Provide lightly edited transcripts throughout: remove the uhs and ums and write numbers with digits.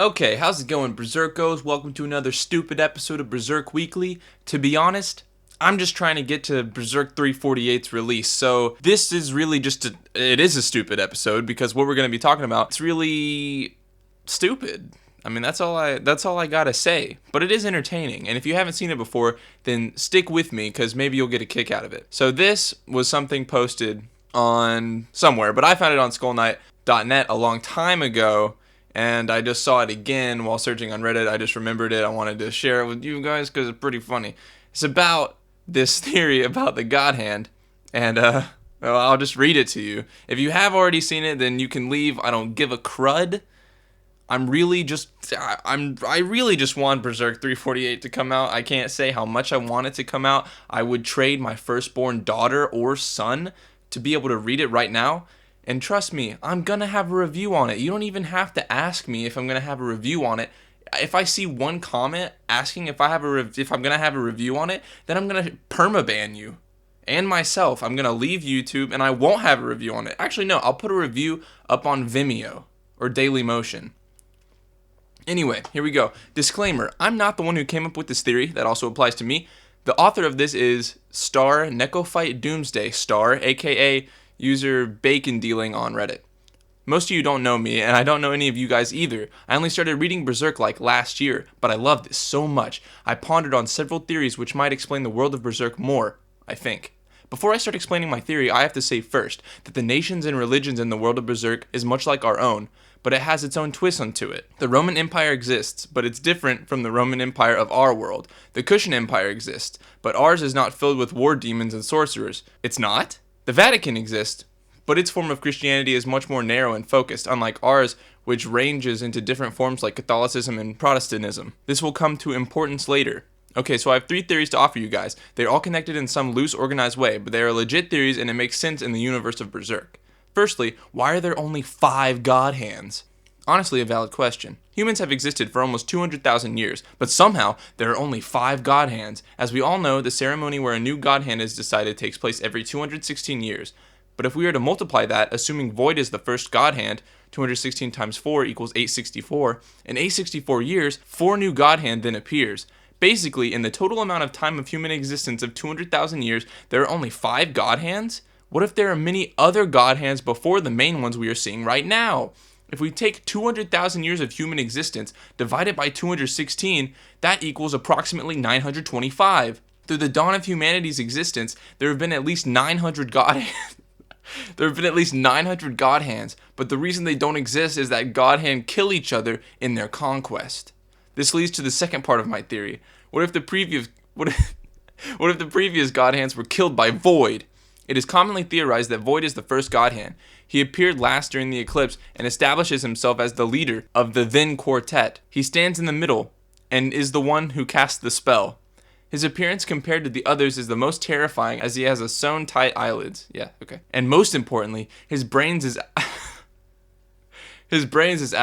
Okay, how's it going, Berserkos? Welcome to another stupid episode of Berserk Weekly. To be honest, I'm just trying to get to Berserk 348's release, so this is really it is a stupid episode because what we're going to be talking about, it's really stupid. I mean, that's all I gotta say. But it is entertaining, and if you haven't seen it before, then stick with me because maybe you'll get a kick out of it. So this was something posted on somewhere, but I found it on skullknight.net a long time ago. And I just saw it again while searching on Reddit. I just remembered it. I wanted to share it with you guys because it's pretty funny. It's about this theory about the God Hand. And, well, I'll just read it to you. If you have already seen it, then you can leave. I don't give a crud. I really just want Berserk 348 to come out. I can't say how much I want it to come out. I would trade my firstborn daughter or son to be able to read it right now. And trust me, I'm going to have a review on it. You don't even have to ask me if I'm going to have a review on it. If I see one comment asking if I'm going to have a review on it, then I'm going to permaban you and myself. I'm going to leave YouTube and I won't have a review on it. Actually, no, I'll put a review up on Vimeo or Dailymotion. Anyway, here we go. Disclaimer, I'm not the one who came up with this theory. That also applies to me. The author of this is Star Necophyte Doomsday Star, aka user bacon dealing on Reddit. Most of you don't know me, and I don't know any of you guys either. I only started reading Berserk like last year, but I loved it so much. I pondered on several theories which might explain the world of Berserk more, I think. Before I start explaining my theory, I have to say first that the nations and religions in the world of Berserk is much like our own, but it has its own twist onto it. The Roman Empire exists, but it's different from the Roman Empire of our world. The Kushan Empire exists, but ours is not filled with war demons and sorcerers. It's not? The Vatican exists, but its form of Christianity is much more narrow and focused, unlike ours, which ranges into different forms like Catholicism and Protestantism. This will come to importance later. Okay, so I have 3 theories to offer you guys. They're all connected in some loose, organized way, but they are legit theories and it makes sense in the universe of Berserk. Firstly, why are there only 5 God Hands? Honestly, a valid question. Humans have existed for almost 200,000 years, but somehow there are only 5 God Hands. As we all know, the ceremony where a new God Hand is decided takes place every 216 years. But if we were to multiply that, assuming Void is the first God Hand, 216 times 4 equals 864. In 864 years, 4 new God Hand then appears. Basically, in the total amount of time of human existence of 200,000 years, there are only 5 God Hands? What if there are many other God Hands before the main ones we are seeing right now? If we take 200,000 years of human existence, divide it by 216, that equals approximately 925. Through the dawn of humanity's existence, there have been at least 900 God Hands. There have been at least 900 God Hands, but the reason they don't exist is that God Hand kill each other in their conquest. This leads to the second part of my theory. What if the previous God Hands were killed by Void? It is commonly theorized that Void is the first God Hand. He appeared last during the eclipse and establishes himself as the leader of the then quartet. He stands in the middle and is the one who casts the spell. His appearance compared to the others is the most terrifying as he has a sewn tight eyelids. Yeah, okay. And most importantly, his brains is out. His brains is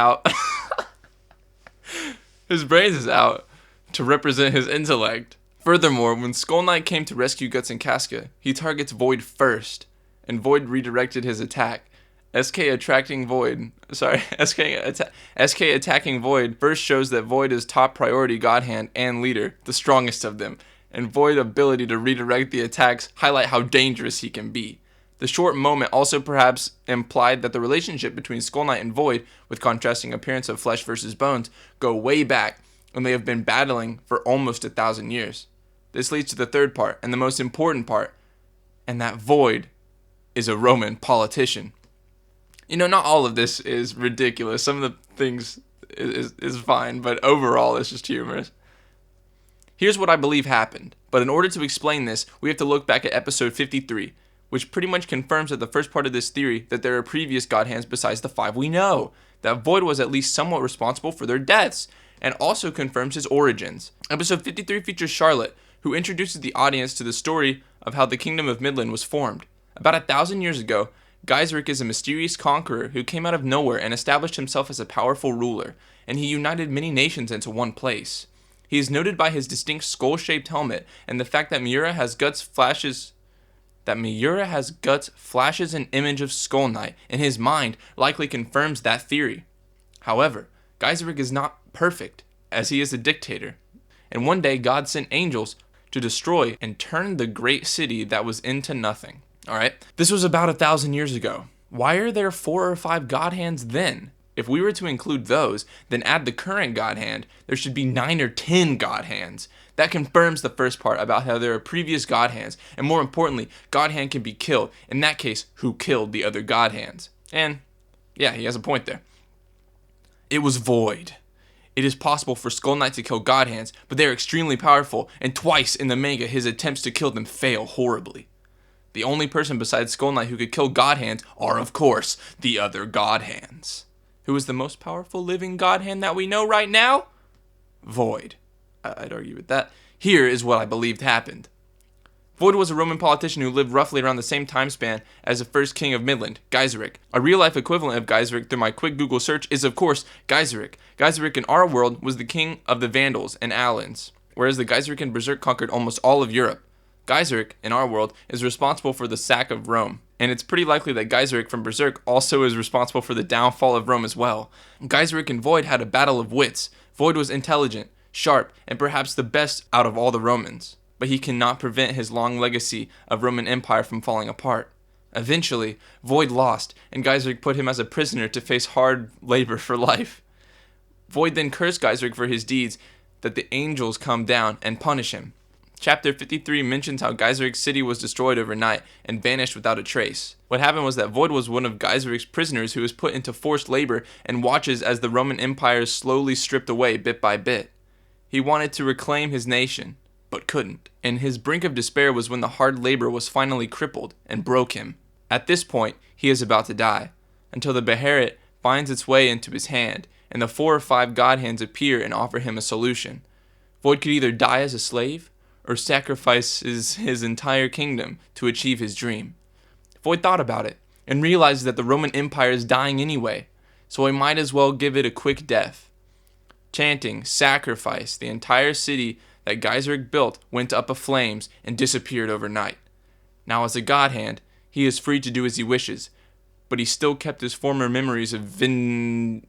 out to represent his intellect. Furthermore, when Skull Knight came to rescue Guts and Casca, he targets Void first, and Void redirected his attack. SK attacking Void first shows that Void is top priority God Hand and leader, the strongest of them, and Void's ability to redirect the attacks highlight how dangerous he can be. The short moment also perhaps implied that the relationship between Skull Knight and Void, with contrasting appearance of flesh versus bones, go way back, and they have been battling for almost 1,000 years. This leads to the third part, and the most important part, and that Void is a Roman politician. You know, not all of this is ridiculous. Some of the things is fine, but overall it's just humorous. Here's what I believe happened, but in order to explain this, we have to look back at episode 53, which pretty much confirms that the first part of this theory that there are previous God Hands besides the 5 we know, that Void was at least somewhat responsible for their deaths, and also confirms his origins. Episode 53 features Charlotte, who introduces the audience to the story of how the Kingdom of Midland was formed. About 1,000 years ago, Berserk is a mysterious conqueror who came out of nowhere and established himself as a powerful ruler, and he united many nations into one place. He is noted by his distinct skull-shaped helmet and the fact that Miura has guts flashes an image of Skull Knight in his mind likely confirms that theory. However, Geyserik is not perfect, as he is a dictator. And one day, God sent angels to destroy and turn the great city that was into nothing. Alright, this was about 1,000 years ago. Why are there 4 or 5 God hands then? If we were to include those, then add the current God hand, there should be 9 or 10 God hands. That confirms the first part about how there are previous God hands, and more importantly, God hand can be killed. In that case, who killed the other God hands? And, yeah, he has a point there. It was Void. It is possible for Skull Knight to kill God hands, but they are extremely powerful, and twice in the manga his attempts to kill them fail horribly. The only person besides Skull Knight who could kill God hands are, of course, the other God hands. Who is the most powerful living God hand that we know right now? Void. I'd argue with that. Here is what I believed happened. Void was a Roman politician who lived roughly around the same time span as the first king of Midland, Geyserik. A real-life equivalent of Geyserik through my quick Google search is, of course, Geyserik. Geyserik in our world was the king of the Vandals and Alans, whereas the Geyserik in Berserk conquered almost all of Europe. Geyserik, in our world, is responsible for the sack of Rome, and it's pretty likely that Geyserik from Berserk also is responsible for the downfall of Rome as well. Geyserik and Void had a battle of wits. Void was intelligent, sharp, and perhaps the best out of all the Romans, but he cannot prevent his long legacy of Roman Empire from falling apart. Eventually, Void lost, and Geyserik put him as a prisoner to face hard labor for life. Void then cursed Geyserik for his deeds, that the angels come down and punish him. Chapter 53 mentions how Geyserik's city was destroyed overnight and vanished without a trace. What happened was that Void was one of Geyserik's prisoners who was put into forced labor and watches as the Roman Empire is slowly stripped away bit by bit. He wanted to reclaim his nation, but couldn't. And his brink of despair was when the hard labor was finally crippled and broke him. At this point, he is about to die, until the Beherit finds its way into his hand, and the 4 or 5 God hands appear and offer him a solution. Void could either die as a slave, or sacrifices his entire kingdom to achieve his dream. Void thought about it, and realized that the Roman Empire is dying anyway, so he might as well give it a quick death. Chanting, sacrifice, the entire city that Geyserik built went up in flames and disappeared overnight. Now as a God hand, he is free to do as he wishes, but he still kept his former memories of vengeance.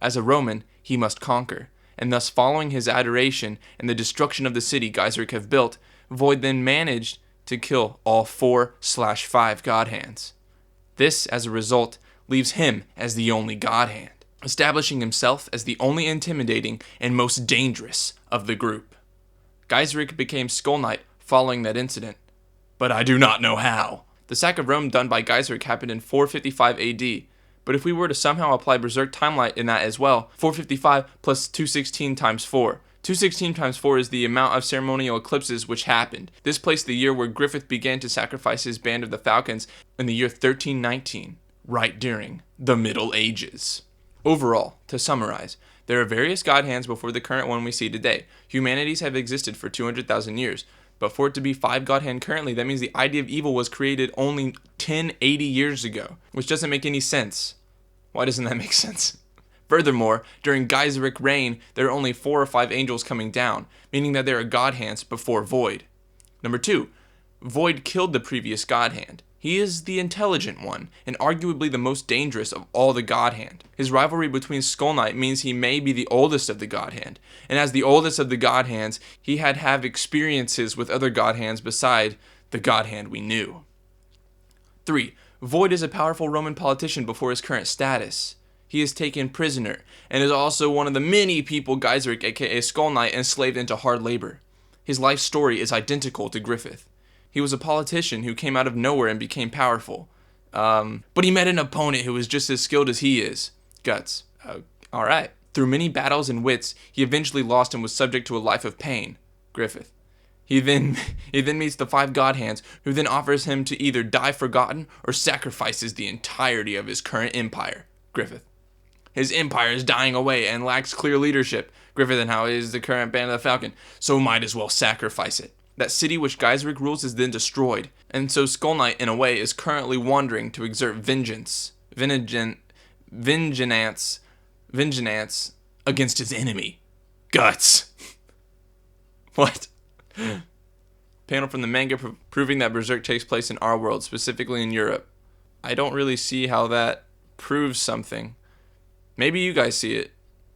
As a Roman, he must conquer. And thus following his adoration and the destruction of the city Geyserik have built, Void then managed to kill all 4/5 God hands. This, as a result, leaves him as the only God hand, establishing himself as the only intimidating and most dangerous of the group. Geyserik became Skull Knight following that incident, but I do not know how. The sack of Rome done by Geyserik happened in 455 AD, but if we were to somehow apply Berserk timeline in that as well, 455 plus 216 times 4. 216 times 4 is the amount of ceremonial eclipses which happened. This placed the year where Griffith began to sacrifice his band of the Falcons in the year 1319, right during the Middle Ages. Overall, to summarize, there are various God hands before the current one we see today. Humanities have existed for 200,000 years. But for it to be 5 God hand currently, that means the idea of evil was created only 1080 years ago, which doesn't make any sense. Why doesn't that make sense? Furthermore, during Geyserik's reign, there are only 4 or 5 angels coming down, meaning that there are God hands before Void. Number 2, Void killed the previous God hand. He is the intelligent one, and arguably the most dangerous of all the God hand. His rivalry between Skull Knight means he may be the oldest of the God hand, and as the oldest of the God hands, he had have experiences with other God hands beside the God hand we knew. 3. Void is a powerful Roman politician before his current status. He is taken prisoner, and is also one of the many people Geyserik, aka Skull Knight, enslaved into hard labor. His life story is identical to Griffith. He was a politician who came out of nowhere and became powerful. But he met an opponent who was just as skilled as he is. Guts. Alright. Through many battles and wits, he eventually lost and was subject to a life of pain. Griffith. He then meets the 5 God hands, who then offers him to either die forgotten or sacrifices the entirety of his current empire. Griffith. His empire is dying away and lacks clear leadership. Griffith and how is the current band of the Falcon, so might as well sacrifice it. That city which Geyserik rules is then destroyed, and so Skull Knight, in a way, is currently wandering to exert vengeance against his enemy. Guts. What? Panel from the manga proving that Berserk takes place in our world, specifically in Europe. I don't really see how that proves something. Maybe you guys see it.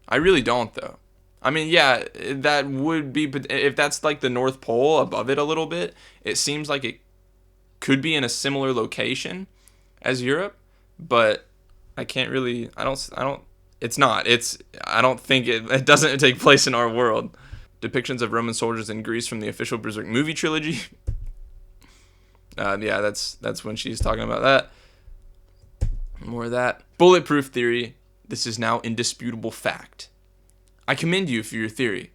I really don't, though. I mean, yeah, that would be, if that's like the North Pole above it a little bit, it seems like it could be in a similar location as Europe, but I can't really, it's not. I don't think it doesn't take place in our world. Depictions of Roman soldiers in Greece from the official Berserk movie trilogy. Yeah, that's when she's talking about that. More of that. Bulletproof theory. This is now indisputable fact. I commend you for your theory.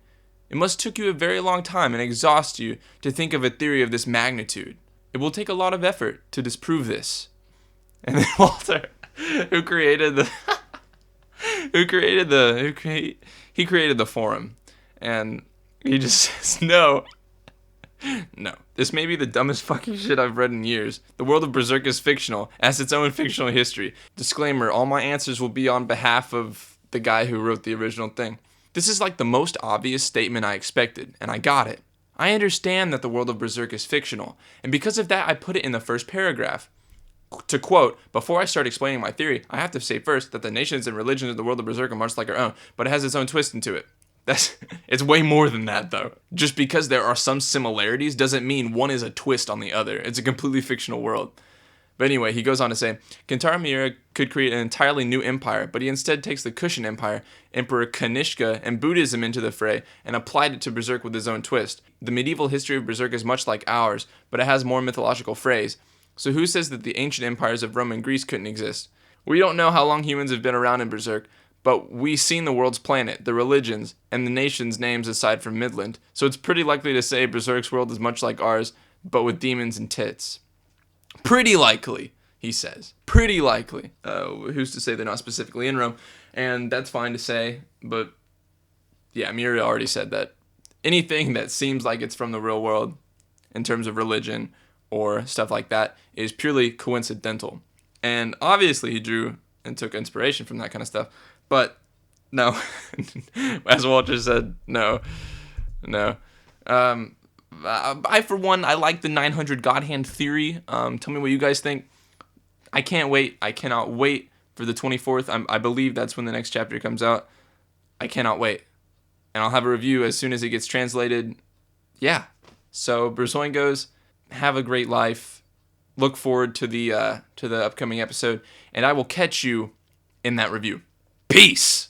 It must took you a very long time and exhaust you to think of a theory of this magnitude. It will take a lot of effort to disprove this. And then Walter, who created the he created the forum, and he just says no. No. This may be the dumbest fucking shit I've read in years. The world of Berserk is fictional, has its own fictional history. Disclaimer, all my answers will be on behalf of the guy who wrote the original thing. This is like the most obvious statement I expected, and I got it. I understand that the world of Berserk is fictional, and because of that I put it in the first paragraph. To quote, before I start explaining my theory, I have to say first that the nations and religions of the world of Berserk are much like our own, but it has its own twist into it. It's way more than that, though. Just because there are some similarities doesn't mean one is a twist on the other. It's a completely fictional world. But anyway, he goes on to say, Kentaro Miura could create an entirely new empire, but he instead takes the Kushan Empire, Emperor Kanishka, and Buddhism into the fray, and applied it to Berserk with his own twist. The medieval history of Berserk is much like ours, but it has more mythological phrase. So who says that the ancient empires of Rome and Greece couldn't exist? We don't know how long humans have been around in Berserk, but we've seen the world's planet, the religions, and the nations' names aside from Midland, so it's pretty likely to say Berserk's world is much like ours, but with demons and tits. Pretty likely, he says. Pretty likely. Who's to say they're not specifically in Rome? And that's fine to say, but yeah, Miura already said that. Anything that seems like it's from the real world, in terms of religion or stuff like that, is purely coincidental. And obviously he drew and took inspiration from that kind of stuff. But no, as Walter said, no. I for one, I like the 900 God Hand theory. Tell me what you guys think. I can't wait. I cannot wait for the 24th. I believe that's when the next chapter comes out. I cannot wait. And I'll have a review as soon as it gets translated. Yeah. So, Bersoingos, have a great life. Look forward to the upcoming episode. And I will catch you in that review. Peace!